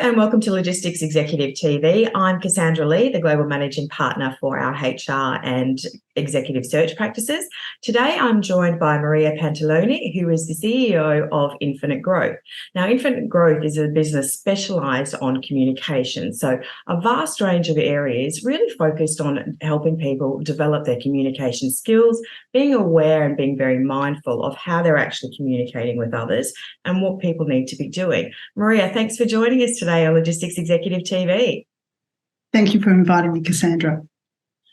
and welcome to Logistics Executive TV. I'm Cassandra Lee, the Global Managing Partner for our HR and Executive Search practices. Today, I'm joined by Maria Pantalone, who is the CEO of Infinite Growth. Now, Infinite Growth is a business specialised on communication, so a vast range of areas really focused on helping people develop their communication skills, being aware and being very mindful of how they're actually communicating with others and what people need to be doing. Maria, thanks for joining us today on Logistics Executive TV. Thank you for inviting me, Cassandra.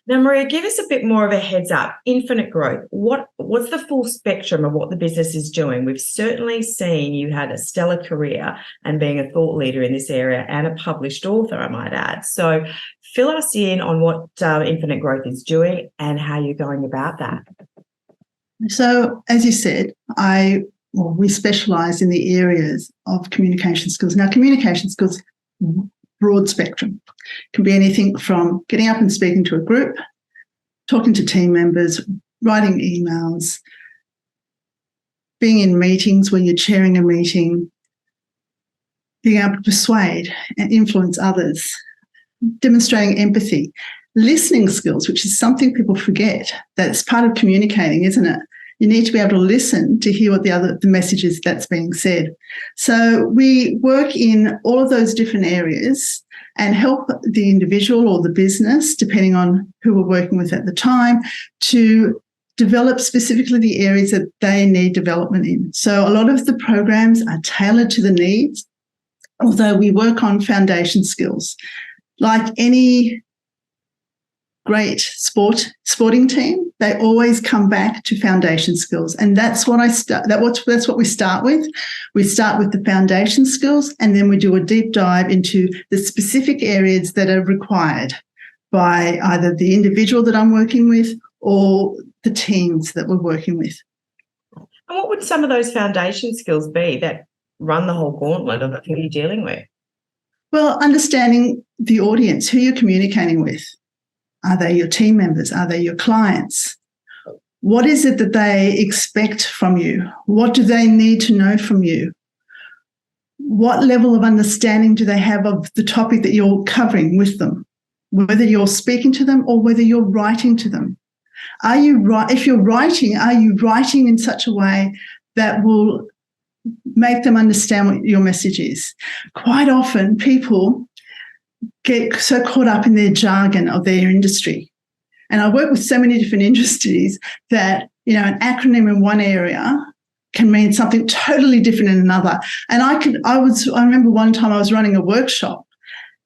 Now, Maria, give us a bit more of a heads up. Infinite Growth, what's the full spectrum of what the business is doing? We've certainly seen you had a stellar career and being a thought leader in this area and a published author, I might add. So fill us in on what Infinite Growth is doing and how you're going about that. So, as you said, we specialise in the areas of communication skills. Now, communication skills, broad spectrum. Can be anything from getting up and speaking to a group, talking to team members, writing emails, being in meetings when you're chairing a meeting, being able to persuade and influence others, demonstrating empathy, listening skills, which is something people forget. That's part of communicating, isn't it? You need to be able to listen to hear what the message is that's being said. So we work in all of those different areas and help the individual or the business, depending on who we're working with at the time, to develop specifically the areas that they need development in. So a lot of the programs are tailored to the needs, although we work on foundation skills. Like any great sporting team, they always come back to foundation skills, and that's what that's what we start with. We start with the foundation skills, and then we do a deep dive into the specific areas that are required by either the individual that I'm working with or the teams that we're working with. And what would some of those foundation skills be that run the whole gauntlet of who you're dealing with? Well, understanding the audience, who you're communicating with. Are they your team members? Are they your clients? What is it that they expect from you? What do they need to know from you? What level of understanding do they have of the topic that you're covering with them? Whether you're speaking to them or whether you're writing to them. If you're writing, are you writing in such a way that will make them understand what your message is? Quite often, people get so caught up in their jargon of their industry. And I work with so many different industries that, an acronym in one area can mean something totally different in another. And I remember one time I was running a workshop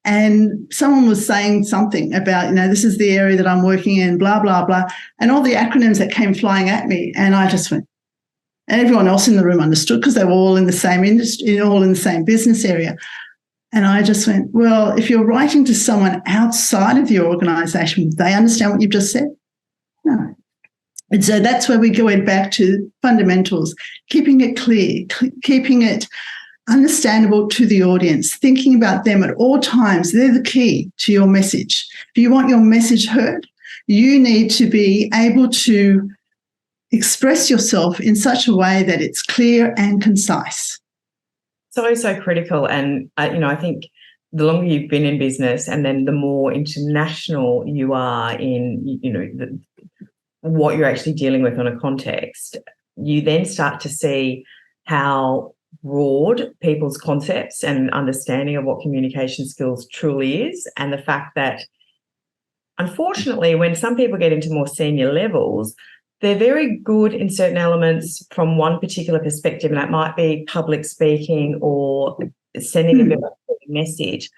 and someone was saying something about, this is the area that I'm working in, blah, blah, blah, and all the acronyms that came flying at me. And I just went, and everyone else in the room understood because they were all in the same industry, all in the same business area. And I just went, well, if you're writing to someone outside of your organisation, would they understand what you've just said? No. And so that's where we go back to fundamentals, keeping it clear, keeping it understandable to the audience, thinking about them at all times. They're the key to your message. If you want your message heard, you need to be able to express yourself in such a way that it's clear and concise. So critical. And, I think the longer you've been in business and then the more international you are in, what you're actually dealing with on a context, you then start to see how broad people's concepts and understanding of what communication skills truly is, and the fact that, unfortunately, when some people get into more senior levels, they're very good in certain elements from one particular perspective, and that might be public speaking or sending a very message,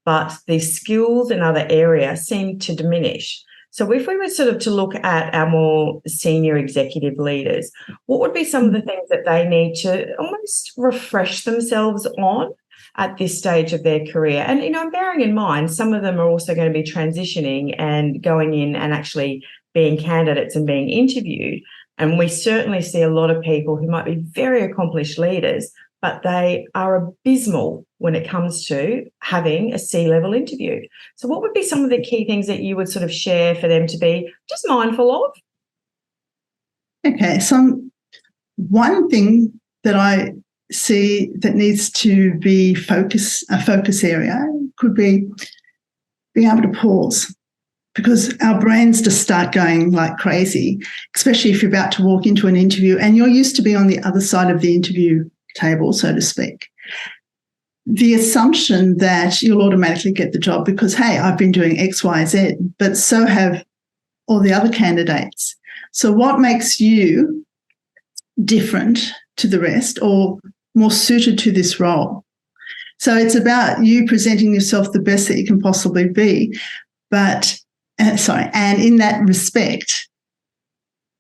but the skills in other areas seem to diminish. So if we were sort of to look at our more senior executive leaders, what would be some of the things that they need to almost refresh themselves on at this stage of their career? And, bearing in mind, some of them are also going to be transitioning and going in and actually being candidates and being interviewed. And we certainly see a lot of people who might be very accomplished leaders, but they are abysmal when it comes to having a C-level interview. So what would be some of the key things that you would sort of share for them to be just mindful of? Okay, so one thing that I see that needs to be a focus area could be being able to pause, because our brains just start going like crazy, especially if you're about to walk into an interview and you're used to being on the other side of the interview table, so to speak. The assumption that you'll automatically get the job because, hey, I've been doing X, Y, Z, but so have all the other candidates. So what makes you different to the rest or more suited to this role? So it's about you presenting yourself the best that you can possibly be. And in that respect,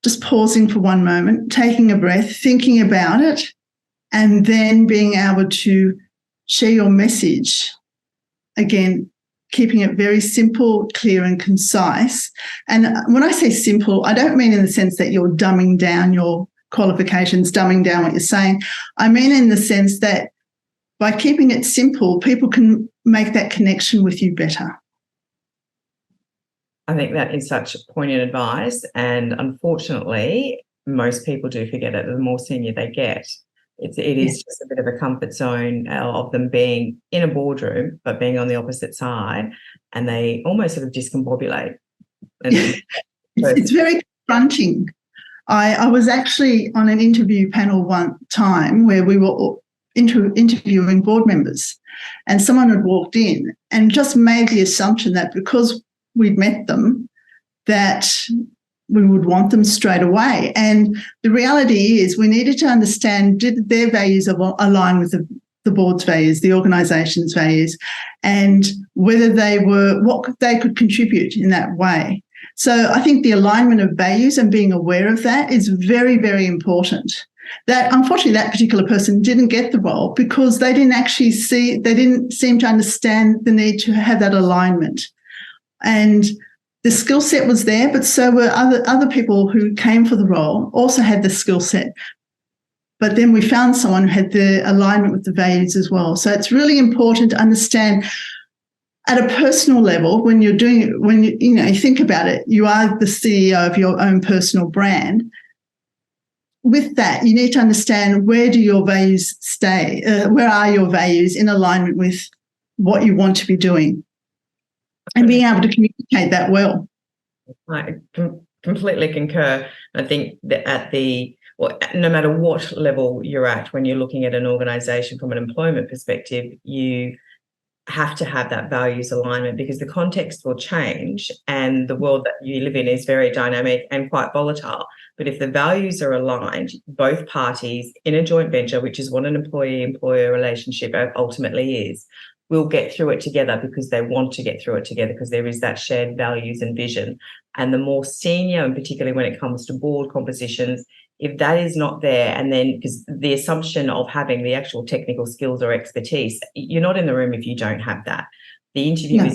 just pausing for one moment, taking a breath, thinking about it, and then being able to share your message. Again, keeping it very simple, clear, and concise. And when I say simple, I don't mean in the sense that you're dumbing down your qualifications, dumbing down what you're saying. I mean in the sense that by keeping it simple, people can make that connection with you better. I think that is such poignant advice. And unfortunately, most people do forget it. The more senior they get, it is just a bit of a comfort zone of them being in a boardroom, but being on the opposite side, and they almost sort of discombobulate. And it's very confronting. I was actually on an interview panel one time where we were interviewing board members, and someone had walked in and just made the assumption that because we'd met them, that we would want them straight away. And the reality is we needed to understand, did their values align with the board's values, the organisation's values, and whether what they could contribute in that way. So I think the alignment of values and being aware of that is very, very important. That unfortunately that particular person didn't get the role because they didn't seem to understand the need to have that alignment. And the skill set was there, but so were other people who came for the role also had the skill set. But then we found someone who had the alignment with the values as well. So it's really important to understand at a personal level when you're doing it, when you think about it, you are the CEO of your own personal brand. With that, you need to understand where do your values stay? Where are your values in alignment with what you want to be doing? And being able to communicate that well. I completely concur. I think that no matter what level you're at, when you're looking at an organisation from an employment perspective, you have to have that values alignment because the context will change and the world that you live in is very dynamic and quite volatile. But if the values are aligned, both parties in a joint venture, which is what an employee-employer relationship ultimately is, will get through it together because they want to get through it together because there is that shared values and vision. And the more senior, and particularly when it comes to board compositions, if that is not there, and then because the assumption of having the actual technical skills or expertise, you're not in the room if you don't have that. The interview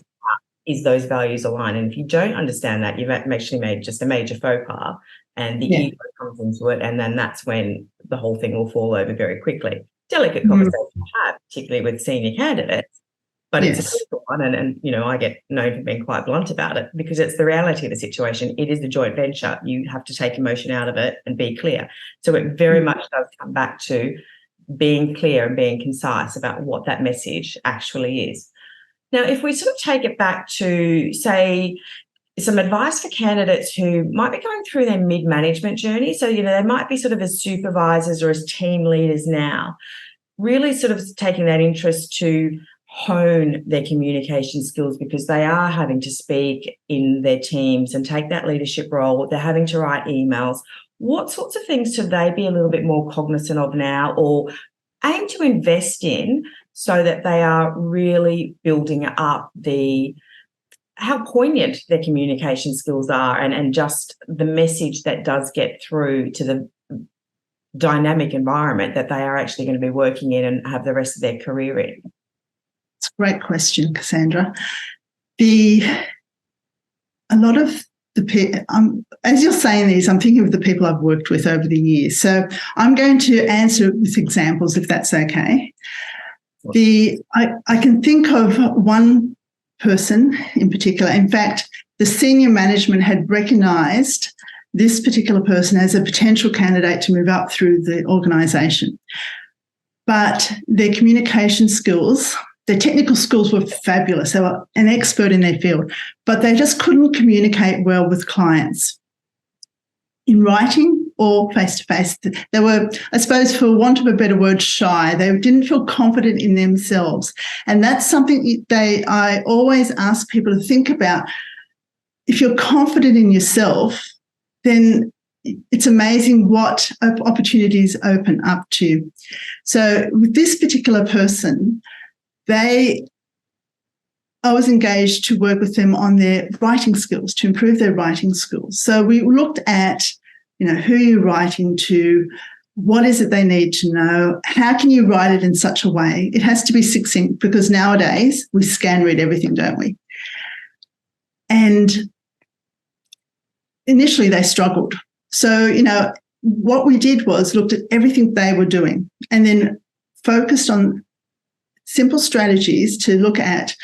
is those values aligned. And if you don't understand that, you've actually made just a major faux pas and the ego comes into it. And then that's when the whole thing will fall over very quickly. Delicate conversation to have, particularly with senior candidates. But it's a critical one, and I get known for being quite blunt about it because it's the reality of the situation. It is a joint venture. You have to take emotion out of it and be clear. So it very much does come back to being clear and being concise about what that message actually is. Now, if we sort of take it back to, say, some advice for candidates who might be going through their mid-management journey. So, they might be sort of as supervisors or as team leaders now, really sort of taking that interest to hone their communication skills because they are having to speak in their teams and take that leadership role. They're having to write emails. What sorts of things should they be a little bit more cognizant of now or aim to invest in so that they are really building up how poignant their communication skills are and just the message that does get through to the dynamic environment that they are actually going to be working in and have the rest of their career in? It's a great question, Cassandra. A lot of the people, as you're saying these, I'm thinking of the people I've worked with over the years. So I'm going to answer with examples, if that's okay. I can think of one person in particular. In fact, the senior management had recognised this particular person as a potential candidate to move up through the organisation. but their communication skills, their technical skills were fabulous. They were an expert in their field, but they just couldn't communicate well with clients in writing or face-to-face. They were, I suppose, for want of a better word, shy. They didn't feel confident in themselves. And that's something I always ask people to think about. If you're confident in yourself, then it's amazing what opportunities open up to. So with this particular person, I was engaged to work with them on their writing skills, to improve their writing skills. So we looked at, who you're writing to, what is it they need to know, how can you write it in such a way? It has to be succinct, because nowadays we scan read everything, don't we? And initially they struggled. So, what we did was looked at everything they were doing and then focused on simple strategies to look at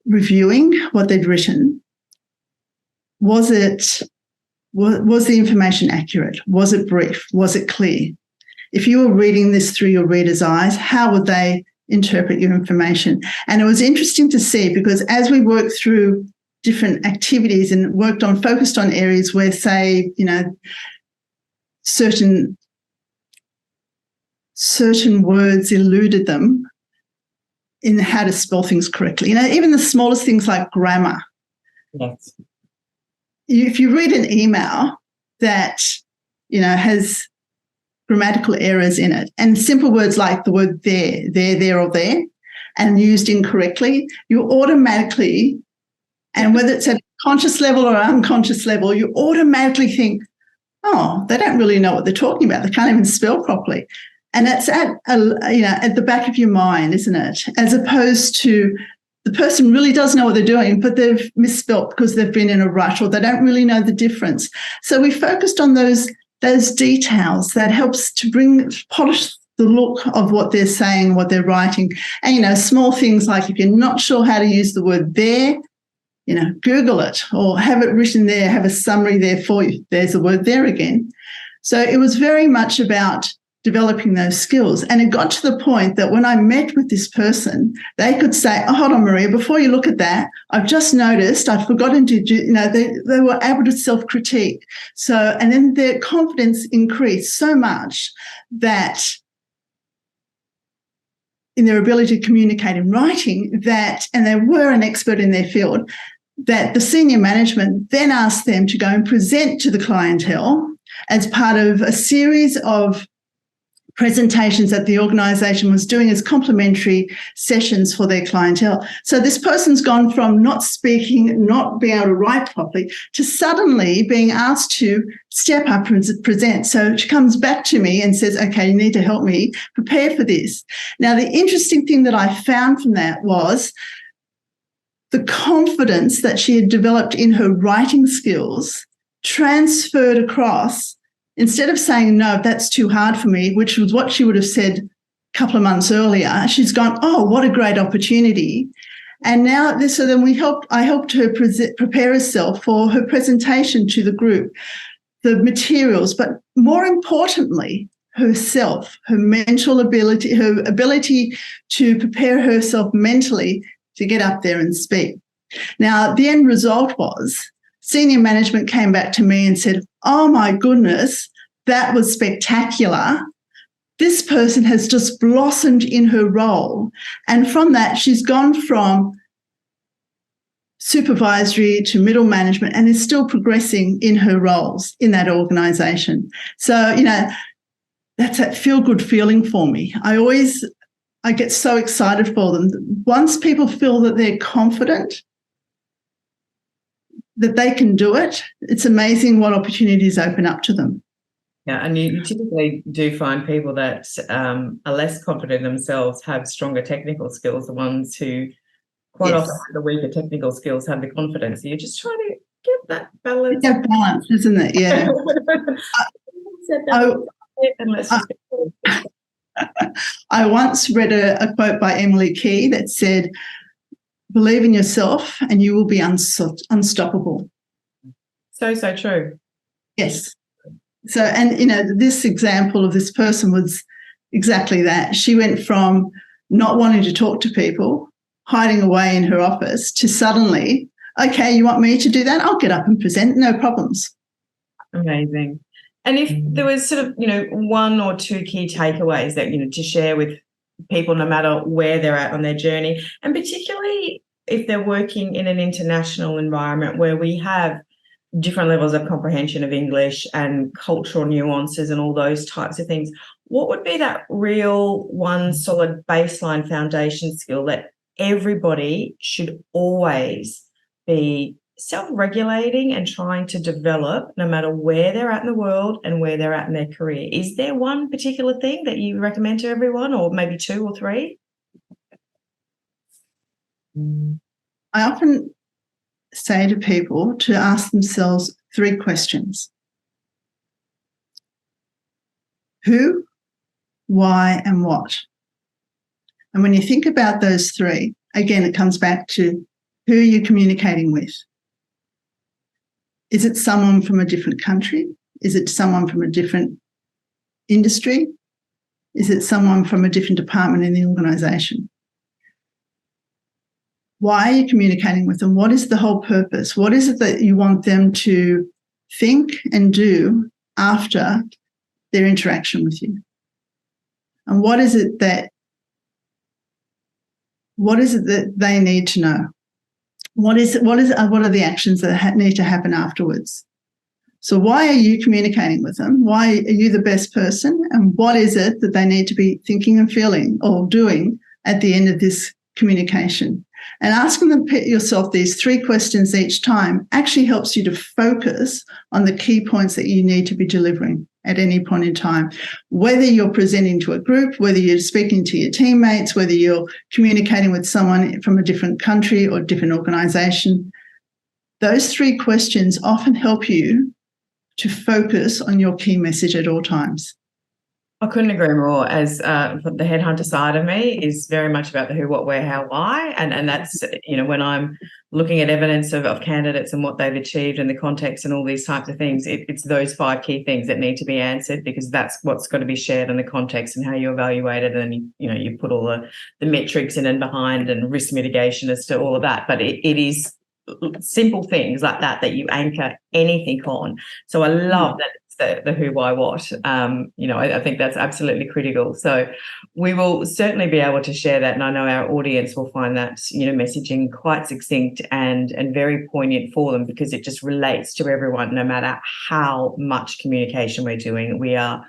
reviewing what they'd written. Was the information accurate? Was it brief? Was it clear? If you were reading this through your reader's eyes, how would they interpret your information? And it was interesting to see, because as we worked through different activities and focused on areas where, say, certain words eluded them in how to spell things correctly. Even the smallest things like grammar. Yes. If you read an email that, has grammatical errors in it, and simple words like the word there, or there, and used incorrectly, you automatically, and whether it's at a conscious level or unconscious level, you automatically think, oh, they don't really know what they're talking about. They can't even spell properly. And it's at the back of your mind, isn't it? As opposed to the person really does know what they're doing, but they've misspelt because they've been in a rush, or they don't really know the difference. So we focused on those details. That helps to polish the look of what they're saying, what they're writing. And, small things like, if you're not sure how to use the word there, Google it, or have it written there, have a summary there for you. There's the word there again. So it was very much about developing those skills. And it got to the point that when I met with this person, they could say, oh, hold on, Maria, before you look at that, I've just noticed I've forgotten to do, they were able to self-critique. So, and then their confidence increased so much that in their ability to communicate in writing, and they were an expert in their field, that the senior management then asked them to go and present to the clientele as part of a series of presentations that the organisation was doing as complimentary sessions for their clientele. So this person's gone from not speaking, not being able to write properly, to suddenly being asked to step up and present. So she comes back to me and says, okay, you need to help me prepare for this. Now, the interesting thing that I found from that was the confidence that she had developed in her writing skills transferred across. Instead of saying, no, that's too hard for me, which was what she would have said a couple of months earlier, she's gone, oh, what a great opportunity. And now, I helped her prepare herself for her presentation to the group, the materials, but more importantly, herself, her mental ability, her ability to prepare herself mentally to get up there and speak. Now, the end result was senior management came back to me and said, oh, my goodness, that was spectacular. This person has just blossomed in her role. And from that, she's gone from supervisory to middle management and is still progressing in her roles in that organisation. So, that's that feel-good feeling for me. I get so excited for them. Once people feel that they're confident, that they can do it, it's amazing what opportunities open up to them. Yeah, and you typically do find people that are less confident themselves have stronger technical skills. The ones who quite often have the weaker technical skills have the confidence. So you're just trying to get that balance. That balance, isn't it? Yeah. I once read a quote by Emily Key that said, believe in yourself and you will be unstoppable. So true. Yes. So, and, this example of this person was exactly that. She went from not wanting to talk to people, hiding away in her office, to suddenly, okay, you want me to do that? I'll get up and present, no problems. Amazing. And if there was sort of, one or two key takeaways that, to share with people, no matter where they're at on their journey, and particularly if they're working in an international environment where we have different levels of comprehension of English and cultural nuances and all those types of things, what would be that real one solid baseline foundation skill that everybody should always be self-regulating and trying to develop, no matter where they're at in the world and where they're at in their career? Is there one particular thing that you recommend to everyone, or maybe two or three? I often say to people to ask themselves 3 questions. Who, why, and what? And when you think about those 3, again, it comes back to who you're communicating with. Is it someone from a different country? Is it someone from a different industry? Is it someone from a different department in the organisation? Why are you communicating with them? What is the whole purpose? What is it that you want them to think and do after their interaction with you? And what is it that they need to know? What are the actions that need to happen afterwards? So why are you communicating with them? Why are you the best person? And what is it that they need to be thinking and feeling or doing at the end of this communication? And asking yourself these 3 questions each time actually helps you to focus on the key points that you need to be delivering at any point in time. Whether you're presenting to a group, whether you're speaking to your teammates, whether you're communicating with someone from a different country or different organisation, those 3 questions often help you to focus on your key message at all times. I couldn't agree more. As the headhunter side of me is very much about the who, what, where, how, why. And that's, when I'm looking at evidence of candidates and what they've achieved and the context and all these types of things, it's those 5 key things that need to be answered, because that's what's got to be shared in the context and how you evaluate it. And, you put all the metrics in and behind and risk mitigation as to all of that. But it is simple things like that you anchor anything on. So I love that. The who, why, what. I think that's absolutely critical. So we will certainly be able to share that, and I know our audience will find that messaging quite succinct and very poignant for them, because it just relates to everyone, no matter how much communication we're doing. We are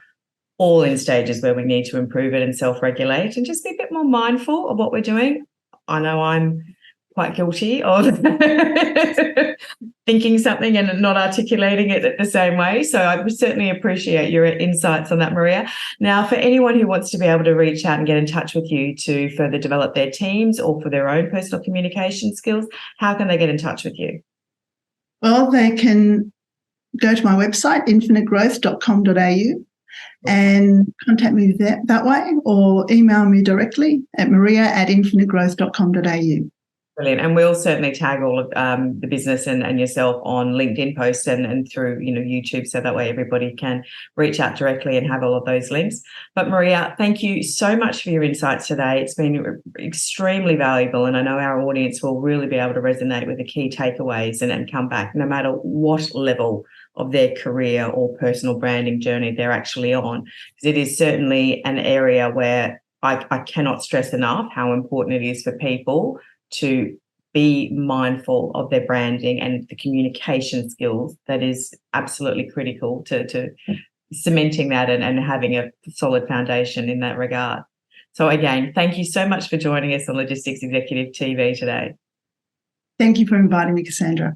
all in stages where we need to improve it and self-regulate and just be a bit more mindful of what we're doing. I know I'm quite guilty of thinking something and not articulating it the same way. So I would certainly appreciate your insights on that, Maria. Now, for anyone who wants to be able to reach out and get in touch with you to further develop their teams or for their own personal communication skills, how can they get in touch with you? Well, they can go to my website, infinitegrowth.com.au, and contact me that way, or email me directly at maria@infinitegrowth.com.au. Brilliant. And we'll certainly tag all of the business and yourself on LinkedIn posts and through YouTube, so that way everybody can reach out directly and have all of those links. But Maria, thank you so much for your insights today. It's been extremely valuable, and I know our audience will really be able to resonate with the key takeaways and come back, no matter what level of their career or personal branding journey they're actually on. Because it is certainly an area where I cannot stress enough how important it is for people to be mindful of their branding and the communication skills. That is absolutely critical to cementing that and having a solid foundation in that regard. So again, thank you so much for joining us on Logistics Executive TV today. Thank you for inviting me, Cassandra.